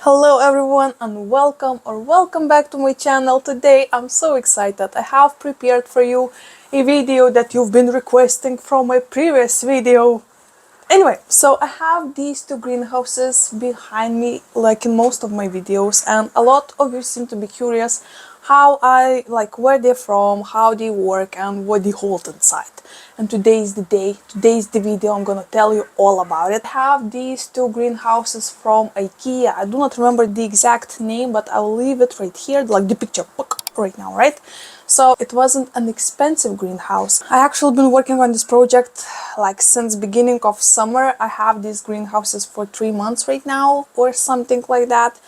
Hello everyone and welcome back to my channel. Today I'm so excited. I have prepared for you a video that you've been requesting from my previous video. Anyway, so I have these two greenhouses behind me like in most of my videos, and a lot of you seem to be curious where they're from, how they work and what they hold inside. And today is the day, today is the video. I'm gonna tell you all about it. I have these two greenhouses from IKEA. I do not remember the exact name, but I'll leave it right here, like the picture right now, right? So it wasn't an expensive greenhouse. I actually been working on this project like since beginning of summer. I have these greenhouses for 3 months right now or something like that.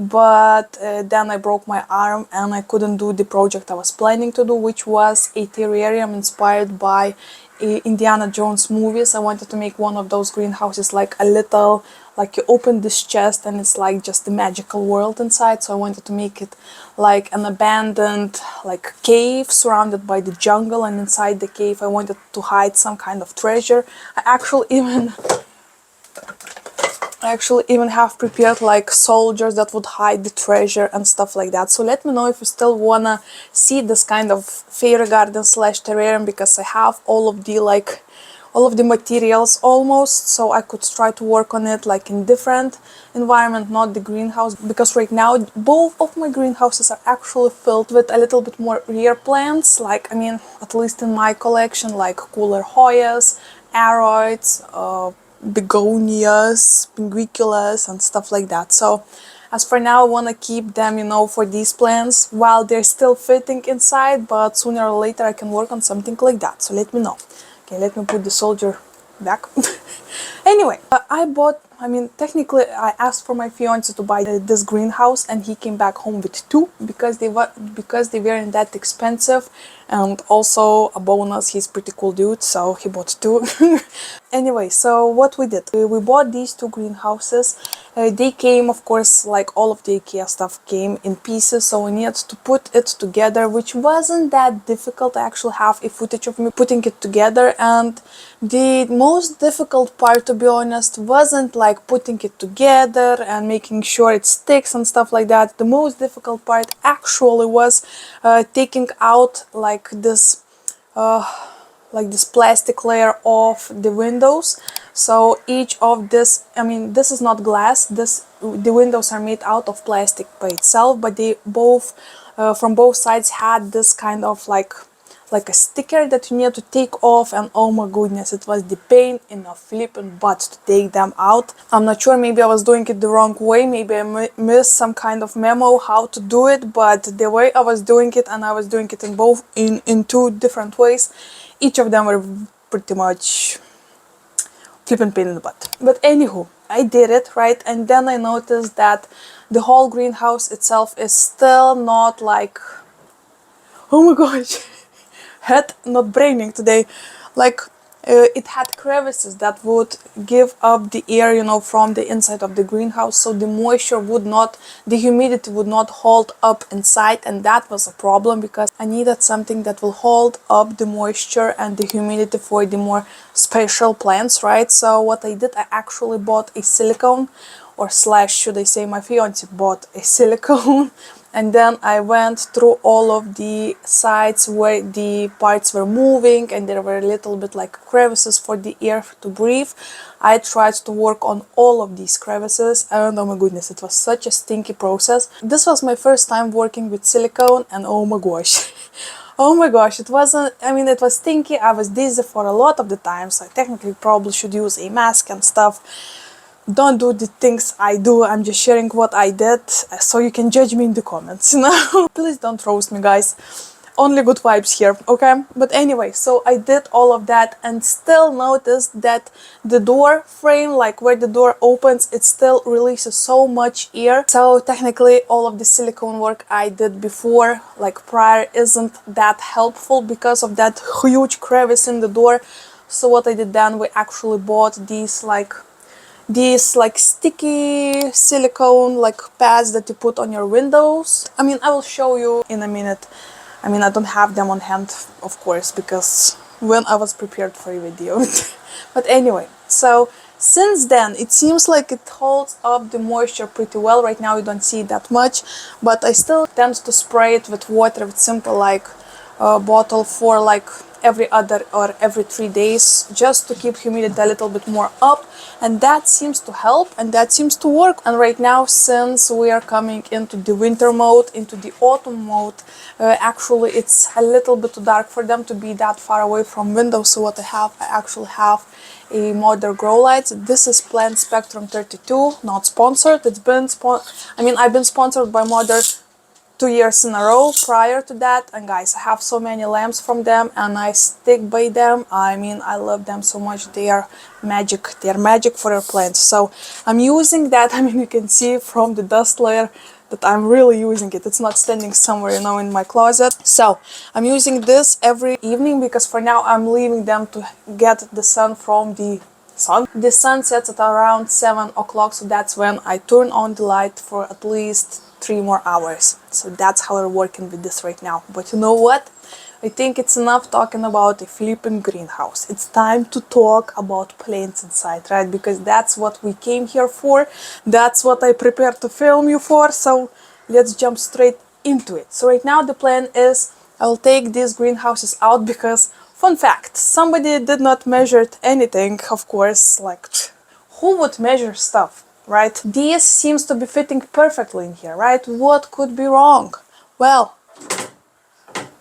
But then I broke my arm and I couldn't do the project I was planning to do, which was a terrarium inspired by Indiana Jones movies. I wanted to make one of those greenhouses like a little, like you open this chest and it's like just the magical world inside. So I wanted to make it like an abandoned like cave surrounded by the jungle, and inside the cave I wanted to hide some kind of treasure. I actually even have prepared like soldiers that would hide the treasure and stuff like that. So let me know if you still wanna see this kind of fairy garden slash terrarium, because I have all of the materials almost, so I could try to work on it like in different environment, not the greenhouse, because right now both of my greenhouses are actually filled with a little bit more rare plants, like at least in my collection, like cooler Hoyas, Aroids, Begonias, Pinguiculas and stuff like that. So as for now, I want to keep them, for these plants while they're still fitting inside, but sooner or later I can work on something like that. So let me know. Okay, let me put the soldier back. Anyway, technically I asked for my fiance to buy this greenhouse, and he came back home with two because they weren't that expensive, and also a bonus, he's pretty cool dude, so he bought two. Anyway, so what we did, we bought these two greenhouses. They came, of course, like all of the IKEA stuff came in pieces, so we needed to put it together, which wasn't that difficult. I actually have a footage of me putting it together, and the most difficult part, to be honest, wasn't like putting it together and making sure it sticks and stuff like that. The most difficult part actually was taking out like this plastic layer off the windows. So each of this is not glass, the windows are made out of plastic by itself, but they both from both sides had this kind of like a sticker that you need to take off, and oh my goodness, it was the pain in a flipping butt to take them out. I'm not sure, maybe I was doing it the wrong way, maybe I missed some kind of memo how to do it, but the way I was doing it, and I was doing it in two different ways, each of them were pretty much flipping pain in the butt. But anywho, I did it, right? And then I noticed that the whole greenhouse itself is still not like, oh my gosh, head not braining today, like it had crevices that would give up the air, from the inside of the greenhouse, so the humidity would not hold up inside, and that was a problem because I needed something that will hold up the moisture and the humidity for the more special plants, right? So what I did, I actually bought a silicone, or slash should I say my fiance bought a silicone. And then I went through all of the sides where the parts were moving and there were a little bit like crevices for the air to breathe. I tried to work on all of these crevices, and oh my goodness, it was such a stinky process. This was my first time working with silicone, and oh my gosh. Oh my gosh, it was stinky. I was dizzy for a lot of the time, so I technically probably should use a mask and stuff. Don't do the things I do, I'm just sharing what I did, so you can judge me in the comments, Please don't roast me, guys. Only good vibes here, okay? But anyway, so I did all of that and still noticed that the door frame, like where the door opens, it still releases so much air. So technically all of the silicone work I did before, like prior, isn't that helpful because of that huge crevice in the door. So what I did then, we actually bought these sticky silicone like pads that you put on your windows. I will show you in a minute. I don't have them on hand, of course, because when I was prepared for a video. But anyway, so Since then, it seems like it holds up the moisture pretty well. Right now you don't see it that much, but I still tend to spray it with water, with simple like bottle for like every other or every 3 days, just to keep humidity a little bit more up, and that seems to help and that seems to work. And right now, since we are coming into the winter mode, into the autumn mode, actually it's a little bit too dark for them to be that far away from windows. So what I actually have a modern grow lights. This is Plant Spectrum 32, not sponsored. It's been I've been sponsored by Modern 2 years in a row prior to that, and guys, I have so many lamps from them and I stick by them. I love them so much. They are magic for your plants. So I'm using that. You can see from the dust layer that I'm really using it. It's not standing somewhere, in my closet. So I'm using this every evening because for now I'm leaving them to get the sun from the sun. The sun sets at around 7 o'clock, so that's when I turn on the light for at least 3 more hours. So that's how we're working with this right now. But you know what? I think it's enough talking about a flipping greenhouse. It's time to talk about plants inside, right? Because that's what we came here for. That's what I prepared to film you for. So let's jump straight into it. So right now the plan is I'll take these greenhouses out because, fun fact, somebody did not measure anything, of course, like who would measure stuff, right? These seems to be fitting perfectly in here, right? What could be wrong? Well,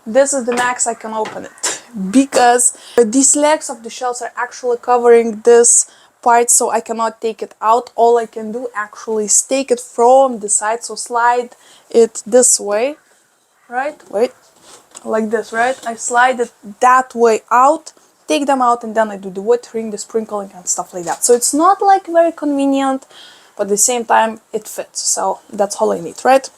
this is the max I can open it because these legs of the shelves are actually covering this part, so I cannot take it out. All I can do actually is take it from the side, so slide it this way, right? Wait, like this, right? I slide it that way out, take them out, and then I do the watering, the sprinkling, and stuff like that. So it's not like very convenient, but at the same time it fits. So that's all I need, right?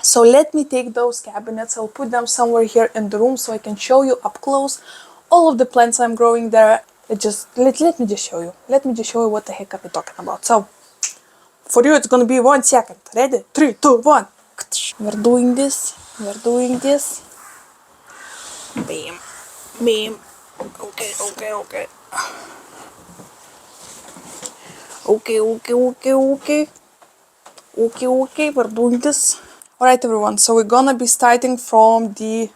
So let me take those cabinets, I'll put them somewhere here in the room so I can show you up close all of the plants I'm growing there. Let me just show you. Let me just show you what the heck I'm talking about. So for you it's gonna be 1 second. Ready? 3, 2, 1. We're doing this. We're doing this. Bam. Bam. Okay. Okay, we're doing this. Alright everyone, so we're gonna be starting from the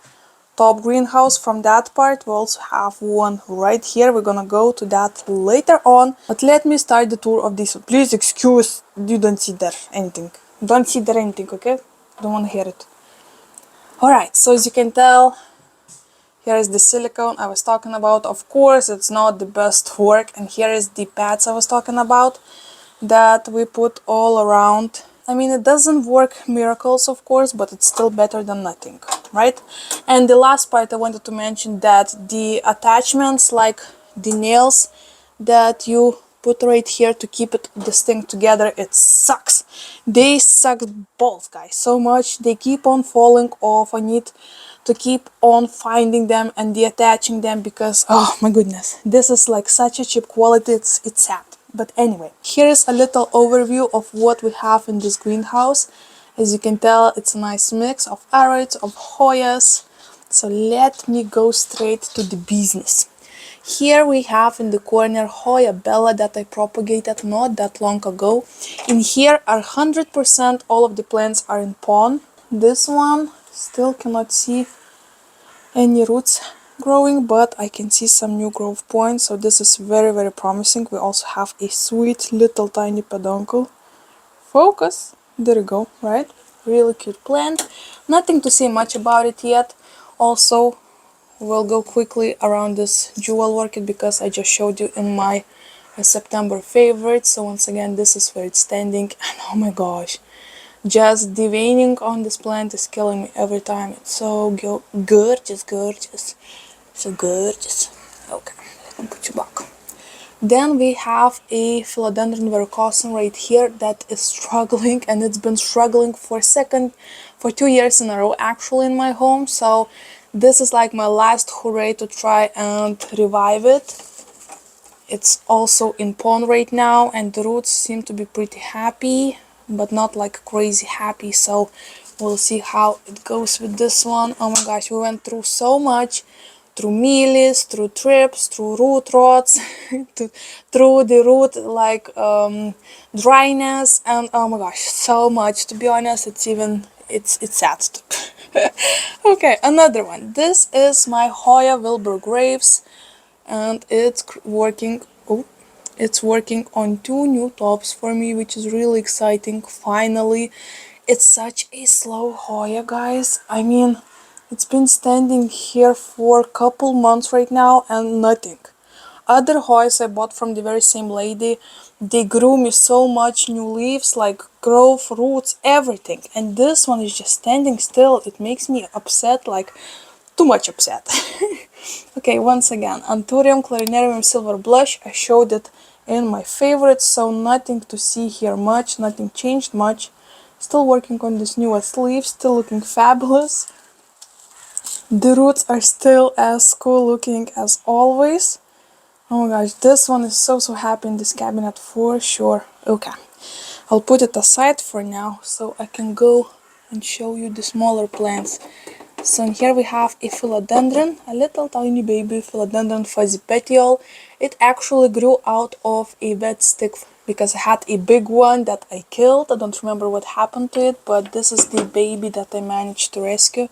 top greenhouse, from that part. We also have one right here. We're gonna go to that later on. But let me start the tour of this one. Please excuse, you don't see there anything. Don't see there anything, okay? Don't wanna hear it. Alright, so as you can tell, here is the silicone I was talking about. Of course, it's not the best work. And here is the pads I was talking about that we put all around. It doesn't work miracles, of course, but it's still better than nothing, right? And the last part I wanted to mention, that the attachments, like the nails that you put right here to keep this thing together, it sucks. They suck balls, guys, so much. They keep on falling off. I need to keep on finding them and deattaching them because, oh my goodness, this is like such a cheap quality, it's sad. But anyway, here is a little overview of what we have in this greenhouse. As you can tell, it's a nice mix of Aroids, of Hoyas. So let me go straight to the business. Here we have in the corner Hoya Bella that I propagated not that long ago. In here are 100% all of the plants are in pon. This one still cannot see any roots growing, but I can see some new growth points, so this is very promising. We also have a sweet little tiny peduncle. Focus, there you go, right? Really cute plant. Nothing to say much about it yet. Also, we'll go quickly around this jewel orchid because I just showed you in my September favorites. So once again, this is where it's standing, and oh my gosh, just the veining on this plant is killing me every time. It's so gorgeous. So gorgeous. Okay, let me put you back. Then we have a philodendron verrucosum right here that is struggling, and it's been struggling for 2 years in a row actually in my home. So this is like my last hooray to try and revive it. It's also in pon right now, and the roots seem to be pretty happy, but not like crazy happy. So we'll see how it goes with this one. Oh my gosh, we went through so much through mealies, through trips, through root rots, through the root like dryness, and oh my gosh, so much. To be honest, it's sad. Okay, another one. This is my Hoya Wilbur Graves, and working. Oh, it's working on two new tops for me, which is really exciting. Finally, it's such a slow Hoya, guys. I mean, it's been standing here for a couple months right now and nothing. Other Hoyas I bought from the very same lady, they grew me so much new leaves, like growth, roots, everything. And this one is just standing still. It makes me upset, like too much upset. Okay, once again, Anthurium clarinarium silver blush. I showed it in my favorites, so nothing to see here much, nothing changed much. Still working on this newest leaf, still looking fabulous. The roots are still as cool looking as always. Oh my gosh, this one is so happy in this cabinet for sure. Okay, I'll put it aside for now so I can go and show you the smaller plants. So in here we have a philodendron, a little tiny baby philodendron fuzzy petiole. It actually grew out of a wet stick because I had a big one that I killed. I don't remember what happened to it, but this is the baby that I managed to rescue.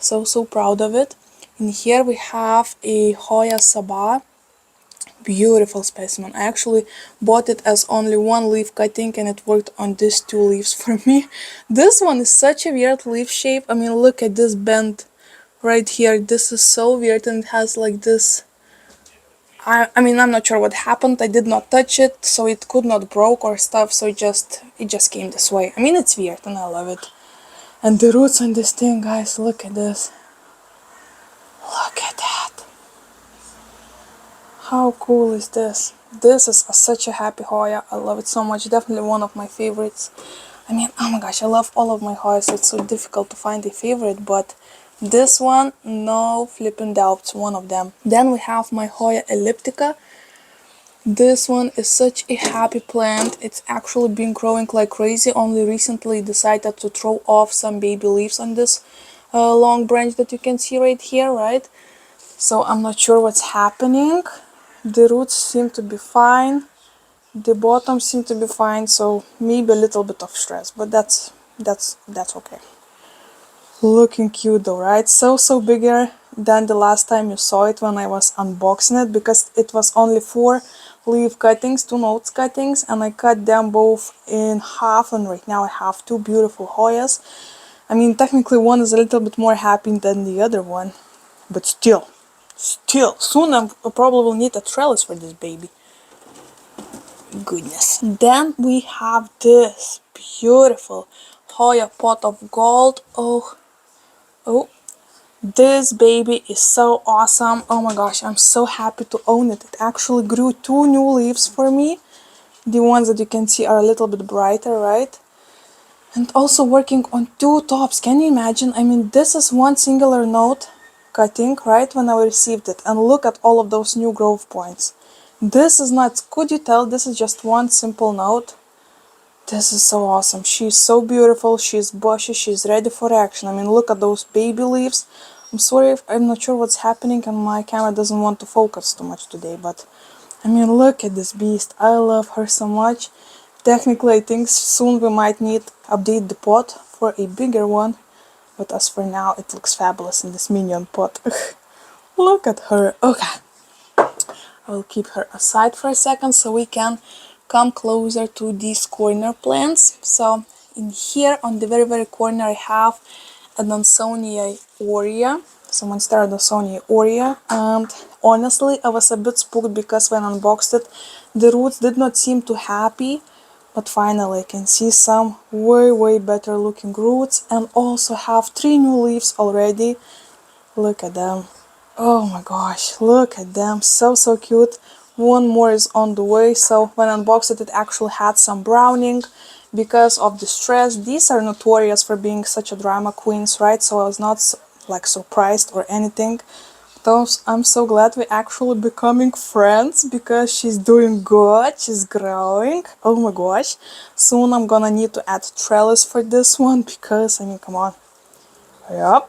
So proud of it. In here we have a Hoya Sabah. Beautiful specimen. I actually bought it as only one leaf cutting and it worked on these two leaves for me. This one is such a weird leaf shape. I mean, look at this bend right here. This is so weird and it has like this. I mean, I'm not sure what happened. I did not touch it, so it could not broke or stuff, so it just came this way. I mean, it's weird and I love it. And the roots on this thing, guys, look at this. Look at that. How cool is this? This is such a happy Hoya. I love it so much. Definitely one of my favorites. I mean, oh my gosh, I love all of my Hoyas. It's so difficult to find a favorite, but this one, no flipping doubts, one of them. Then we have my Hoya elliptica. This one is such a happy plant. It's actually been growing like crazy. Only recently decided to throw off some baby leaves on this long branch that you can see right here, right? So I'm not sure what's happening. The roots seem to be fine. The bottom seem to be fine, so maybe a little bit of stress, but that's okay. Looking cute though, right? So bigger than the last time you saw it when I was unboxing it, because it was only 4 leaf cuttings, 2 notes cuttings, and I cut them both in half, and right now I have 2 beautiful Hoyas. I mean, technically one is a little bit more happy than the other one, but still, soon I probably will need a trellis for this baby. Goodness. Then we have this beautiful Hoya pot of gold. Oh, this baby is so awesome. Oh my gosh, I'm so happy to own it. It actually grew 2 new leaves for me. The ones that you can see are a little bit brighter, right? And also working on 2 tops. Can you imagine? I mean, this is one singular note cutting, right, when I received it. And look at all of those new growth points. This is nuts. Could you tell this is just one simple note? This is so awesome. She's so beautiful. She's bushy. She's ready for action. I mean, look at those baby leaves. I'm sorry if I'm not sure what's happening and my camera doesn't want to focus too much today, but I mean, look at this beast. I love her so much. Technically, I think soon we might need update the pot for a bigger one, but as for now, it looks fabulous in this minion pot. Look at her. Okay, I will keep her aside for a second so we can come closer to these corner plants. So in here on the very corner I have a Dansonia aurea, so Monstera Dansonia aurea, and honestly I was a bit spooked because when I unboxed it the roots did not seem too happy, but finally I can see some way better looking roots, and also have 3 new leaves already. Look at them. Oh my gosh, look at them. So cute. One more is on the way. So when I unboxed it, it actually had some browning because of the stress. These are notorious for being such a drama queens, right? So I was not like surprised or anything. Those, I'm so glad we're actually becoming friends because she's doing good. She's growing. Oh my gosh. Soon I'm gonna need to add trellis for this one because, I mean, come on. Yep.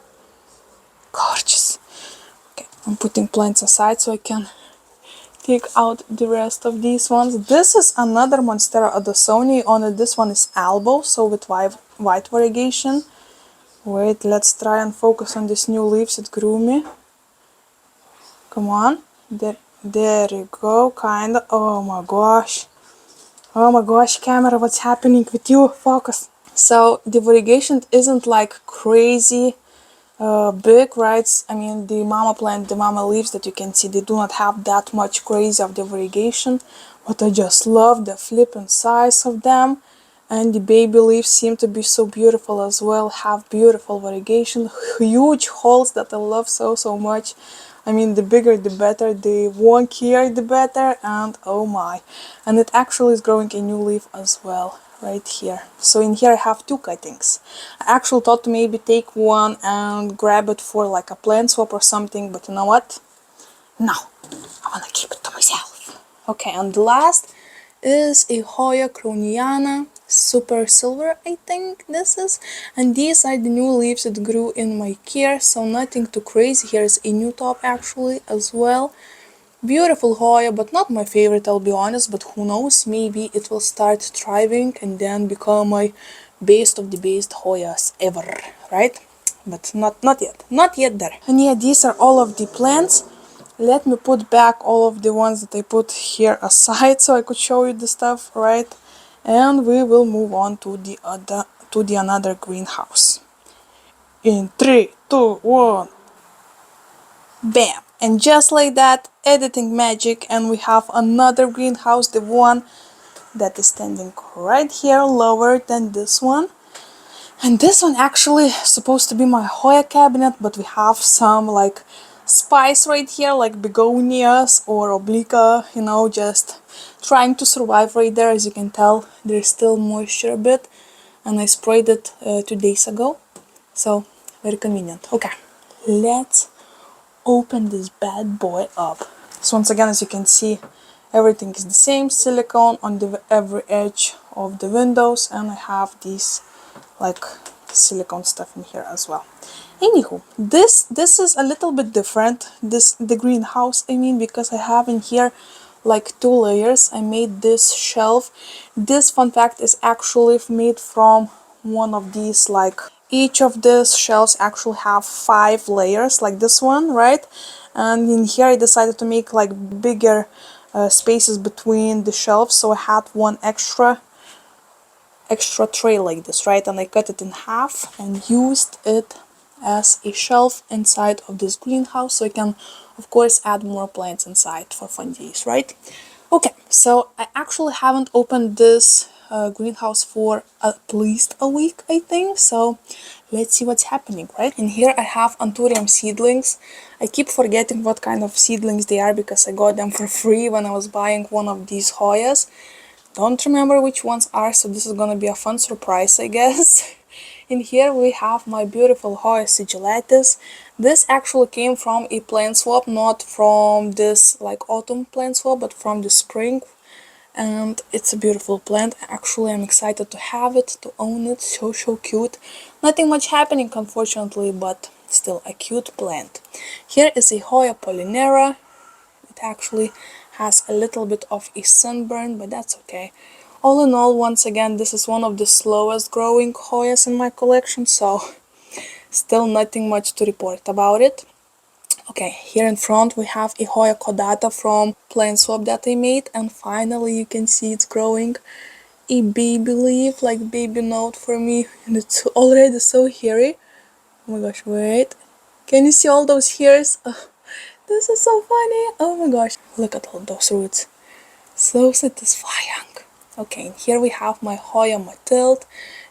Gorgeous. Okay, I'm putting plants aside so I can take out the rest of these ones. This is another Monstera Adosoni. Only this one is elbow, so with white variegation. Wait, let's try and focus on these new leaves. It grew me. Come on. There you go, kinda. Oh my gosh. Oh my gosh, camera, what's happening with you? Focus. So the variegation isn't like crazy big, right? I mean, the mama plant, the mama leaves that you can see, they do not have that much crazy of the variegation, but I just love the flipping size of them. And the baby leaves seem to be so beautiful as well, have beautiful variegation, huge holes that I love so much. I mean, the bigger the better, the wonkier the better, and oh my. And it actually is growing a new leaf as well, right here. So in here I have two cuttings. I actually thought to maybe take one and grab it for like a plant swap or something, but you know what? No, I wanna keep it to myself. Okay, and the last is a Hoya croniana super silver, I think this is, and these are the new leaves that grew in my IKEA, so nothing too crazy. Here's a new top actually as well. Beautiful Hoya, but not my favorite, I'll be honest, but who knows, maybe it will start thriving and then become my best of the best Hoyas ever, right? But not yet, not yet there. And yeah, these are all of the plants. Let me put back all of the ones that I put here aside so I could show you the stuff, right? And we will move on to the another greenhouse. In 3, 2, 1. Bam! And just like that, editing magic, and we have another greenhouse, the one that is standing right here, lower than this one. And this one actually supposed to be my Hoya cabinet, but we have some like spice right here, like begonias or oblique, you know, just trying to survive right there. As you can tell, there's still moisture a bit, and I sprayed it 2 days ago, so very convenient. Okay, let's open this bad boy up. So once again, as you can see, everything is the same, silicone on the every edge of the windows, and I have these like silicone stuff in here as well. Anywho, this is a little bit different, the greenhouse, I mean, because I have in here like 2 layers. I made this shelf. This, fun fact, is actually made from one of these, like each of these shelves actually have 5 layers like this one, right? And in here I decided to make like bigger spaces between the shelves, so I had one extra tray like this, right? And I cut it in half and used it as a shelf inside of this greenhouse, so I can of course add more plants inside for fun days, right? Okay, so I actually haven't opened this greenhouse for at least a week, I think, so let's see what's happening, right? And here I have anthurium seedlings. I keep forgetting what kind of seedlings they are because I got them for free when I was buying one of these Hoyas. Don't remember which ones are, so this is gonna be a fun surprise, I guess. In here we have my beautiful Hoya sigillatus. This actually came from a plant swap, not from this like autumn plant swap, but from the spring. And it's a beautiful plant. Actually, I'm excited to have it, to own it. So cute. Nothing much happening, unfortunately, but still a cute plant. Here is a Hoya polynera. It actually has a little bit of a sunburn, but that's okay. All in all, once again, this is one of the slowest growing Hoyas in my collection, so still nothing much to report about it. Okay, here in front we have a Hoya caudata from plant swap that I made, and finally you can see it's growing a baby leaf, like baby note for me, and it's already so hairy. Oh my gosh, wait. Can you see all those hairs? Oh, this is so funny. Oh my gosh, look at all those roots. So satisfying. Okay, and here we have my Hoya Mathilde.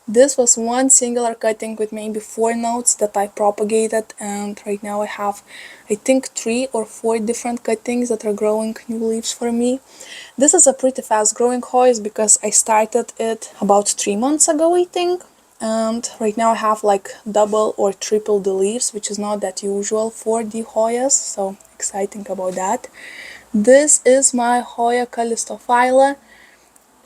This was one singular cutting with maybe 4 notes that I propagated, and right now I have, I think, 3 or 4 different cuttings that are growing new leaves for me. This is a pretty fast growing Hoya because I started it about 3 months ago, I think. And right now I have like double or triple the leaves, which is not that usual for the Hoyas, so exciting about that. This is my Hoya Calistophylla.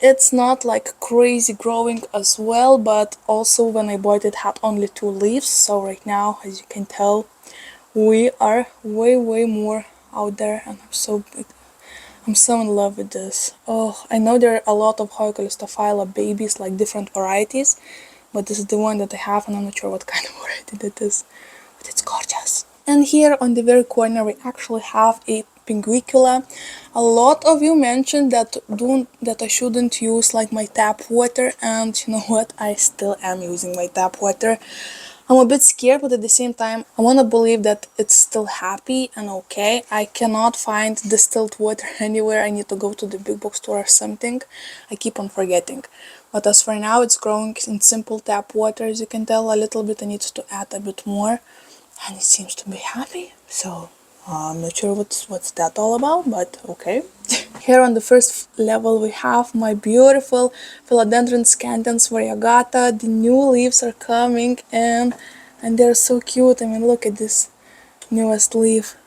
It's not like crazy growing as well, but also when I bought it had only 2 leaves, so right now, as you can tell, we are way more out there, and I'm so in love with this. Oh, I know there are a lot of Hoya calistophylla babies, like different varieties, but this is the one that I have, and I'm not sure what kind of variety that is, but it's gorgeous. And here on the very corner we actually have a pinguicula. A lot of you mentioned that I shouldn't use like my tap water, and you know what? I still am using my tap water. I'm a bit scared, but at the same time, I want to believe that it's still happy and okay. I cannot find distilled water anywhere. I need to go to the big box store or something. I keep on forgetting. But as for now, it's growing in simple tap water. As you can tell, a little bit I need to add a bit more. And it seems to be happy. So I'm not sure what's that all about, but okay. Here on the first level we have my beautiful philodendron scandens variegata. The new leaves are coming in and they're so cute. I mean, look at this newest leaf.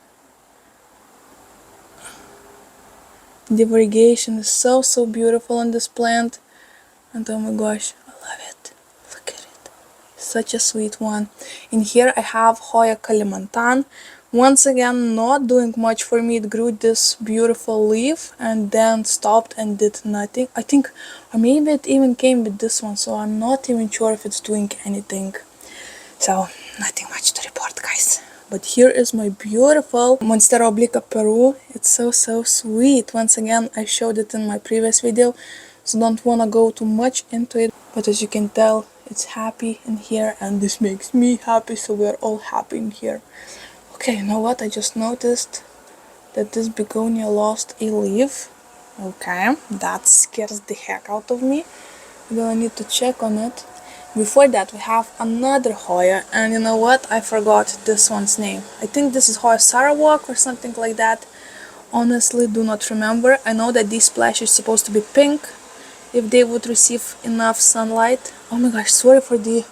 The variegation is so beautiful on this plant, and oh my gosh, I love it. Look at it. Such a sweet one. In here I have Hoya Kalimantan. Once again, not doing much for me. It grew this beautiful leaf and then stopped and did nothing. I think, or maybe it even came with this one, so I'm not even sure if it's doing anything. So, nothing much to report, guys. But here is my beautiful Monstera obliqua Peru. It's so sweet. Once again, I showed it in my previous video, so don't wanna go too much into it. But as you can tell, it's happy in here, and this makes me happy, so we're all happy in here. Okay, you know what? I just noticed that this begonia lost a leaf. Okay, that scares the heck out of me. I'm gonna need to check on it. Before that, we have another Hoya, and you know what? I forgot this one's name. I think this is Hoya Sarawak or something like that. Honestly, do not remember. I know that this splash is supposed to be pink if they would receive enough sunlight. Oh my gosh, sorry for the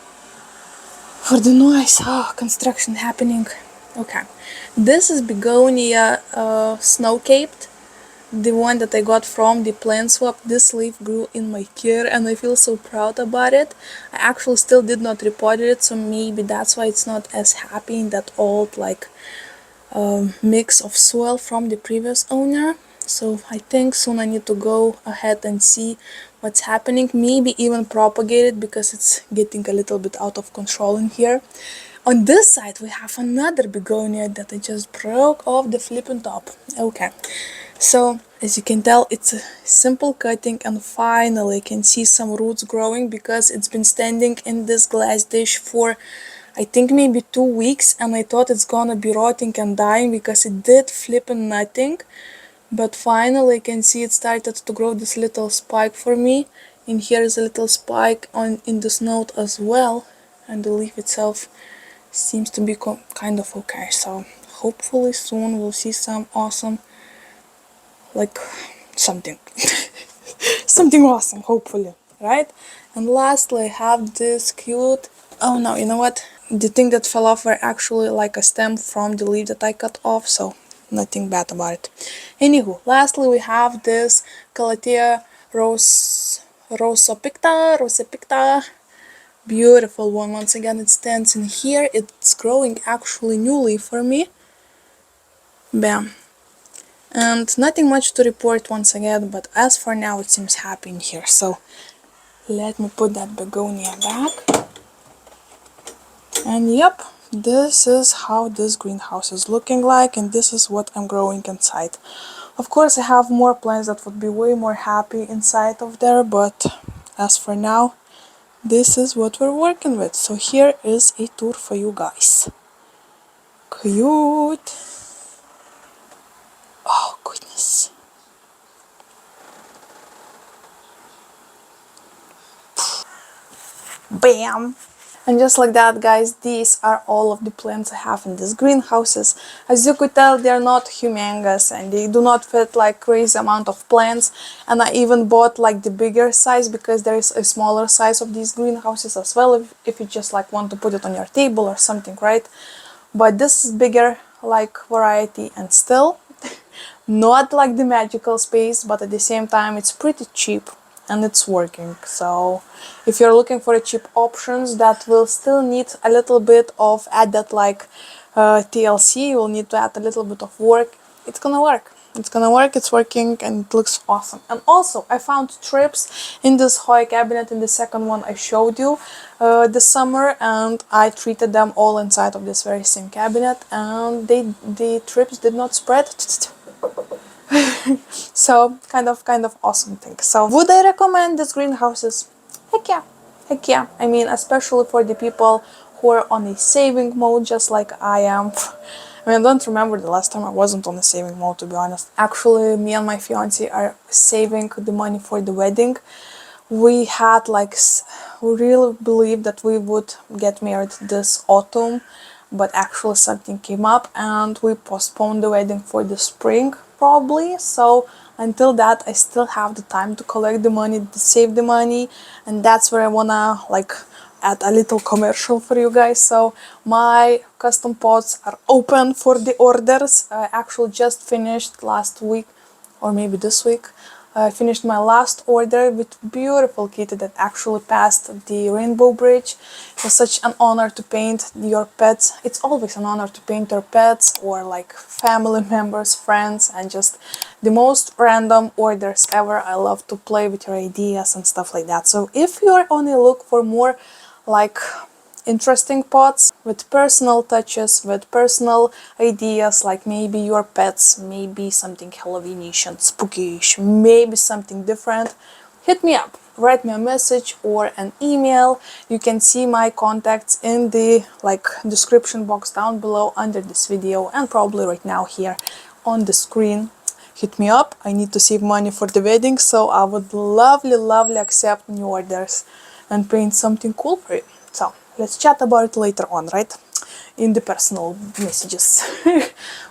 noise. Oh, construction happening. Okay, this is Begonia snow-capped, the one that I got from the plant swap. This leaf grew in my care and I feel so proud about it. I actually still did not report it, so maybe that's why it's not as happy in that old like mix of soil from the previous owner. So I think soon I need to go ahead and see what's happening, maybe even propagate it because it's getting a little bit out of control in here. On this side we have another begonia that I just broke off the flipping top. Okay, so as you can tell, it's a simple cutting, and finally I can see some roots growing because it's been standing in this glass dish for I think maybe 2 weeks, and I thought it's gonna be rotting and dying because it did flipping nothing. But finally I can see it started to grow this little spike for me. In here is a little spike in this note as well, and the leaf itself seems to be kind of okay. So hopefully soon we'll see some awesome, like something something awesome, hopefully, right? And lastly I have this cute, oh no, you know what, the thing that fell off were actually like a stem from the leaf that I cut off, so nothing bad about it. Anywho, lastly we have this Calathea rosopicta, beautiful one. Once again it stands in here. It's growing actually newly for me. Bam. And nothing much to report once again, but as for now it seems happy in here. So let me put that begonia back. And yep, this is how this greenhouse is looking like, and this is what I'm growing inside. Of course I have more plants that would be way more happy inside of there, but as for now, this is what we're working with. So here is a tour for you guys. Cute! Oh goodness. Bam! And just like that, guys, these are all of the plants I have in these greenhouses. As you could tell, they're not humongous and they do not fit like crazy amount of plants. And I even bought like the bigger size because there is a smaller size of these greenhouses as well if you just like want to put it on your table or something, right? But this is bigger like variety, and still not like the magical space, but at the same time it's pretty cheap and it's working. So if you're looking for a cheap options that will still need a little bit of added like TLC. You will need to add a little bit of work. It's gonna work. It's gonna work, it's working, and it looks awesome. And also, I found trips in this Hoya cabinet, in the second one I showed you this summer, and I treated them all inside of this very same cabinet, and the trips did not spread. So, kind of awesome thing. So, would I recommend these greenhouses? Heck yeah. Heck yeah. I mean, especially for the people who are on a saving mode, just like I am. I mean, I don't remember the last time I wasn't on a saving mode, to be honest. Actually, me and my fiance are saving the money for the wedding. We had we really believed that we would get married this autumn, but actually something came up and we postponed the wedding for the spring, probably. So until that, I still have the time to collect the money, to save the money, and that's where I wanna add a little commercial for you guys. So my custom pots are open for the orders. I actually just finished last week, or maybe this week. I finished my last order with beautiful kitty that actually passed the rainbow bridge. It was such an honor to paint your pets. It's always an honor to paint your pets or family members, friends, and just the most random orders ever. I love to play with your ideas and stuff like that. So if you're on a look for more interesting pots with personal touches, with personal ideas, like maybe your pets, maybe something Halloweenish and spookish, maybe something different, hit me up. Write me a message or an email. You can see my contacts in the description box down below under this video, and probably right now here on the screen. Hit me up. I need to save money for the wedding, so I would lovely accept new orders and paint something cool for you. So let's chat about it later on, right? In the personal messages.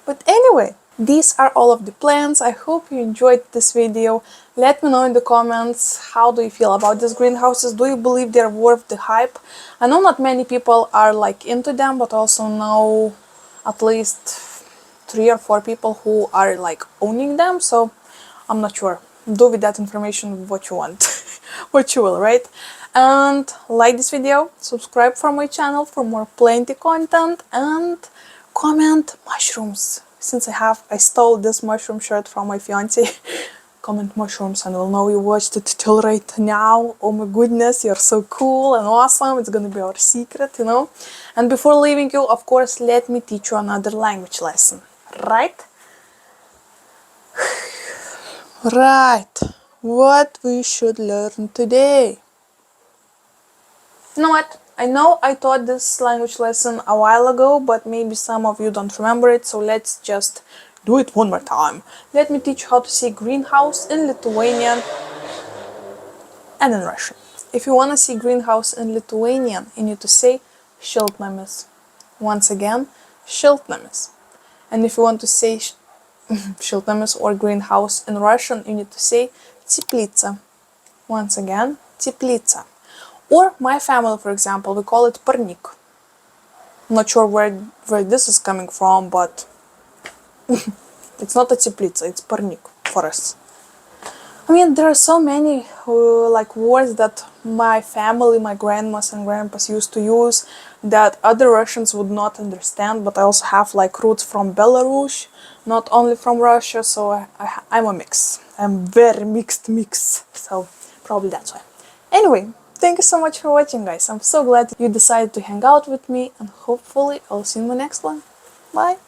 But anyway, these are all of the plans. I hope you enjoyed this video. Let me know in the comments, how do you feel about these greenhouses? Do you believe they're worth the hype? I know not many people are into them, but also know at least 3 or 4 people who are owning them, so I'm not sure. Do with that information what you want. What you will, right? And like this video, subscribe for my channel for more plenty content, and comment mushrooms. Since I stole this mushroom shirt from my fiance. Comment mushrooms and we'll know you watched it till right now. Oh my goodness, you're so cool and awesome. It's gonna be our secret, you know. And before leaving you, of course, let me teach you another language lesson, right? Right. What we should learn today? You know what? I know I taught this language lesson a while ago, but maybe some of you don't remember it, so let's just do it one more time. Let me teach you how to say greenhouse in Lithuanian and in Russian. If you want to see greenhouse in Lithuanian, you need to say šiltnamis. Once again, šiltnamis. And if you want to say šiltnamis or greenhouse in Russian, you need to say teplitsa. Once again, teplitsa. Or my family, for example, we call it parnik. Not sure where this is coming from, but it's not a teplitsa, it's parnik for us. I mean, there are so many words that my family, my grandmas and grandpas used to use that other Russians would not understand, but I also have roots from Belarus, not only from Russia, so I'm a mix. I'm very mixed mix, so probably that's why. Anyway, thank you so much for watching, guys. I'm so glad you decided to hang out with me, and hopefully I'll see you in the next one. Bye!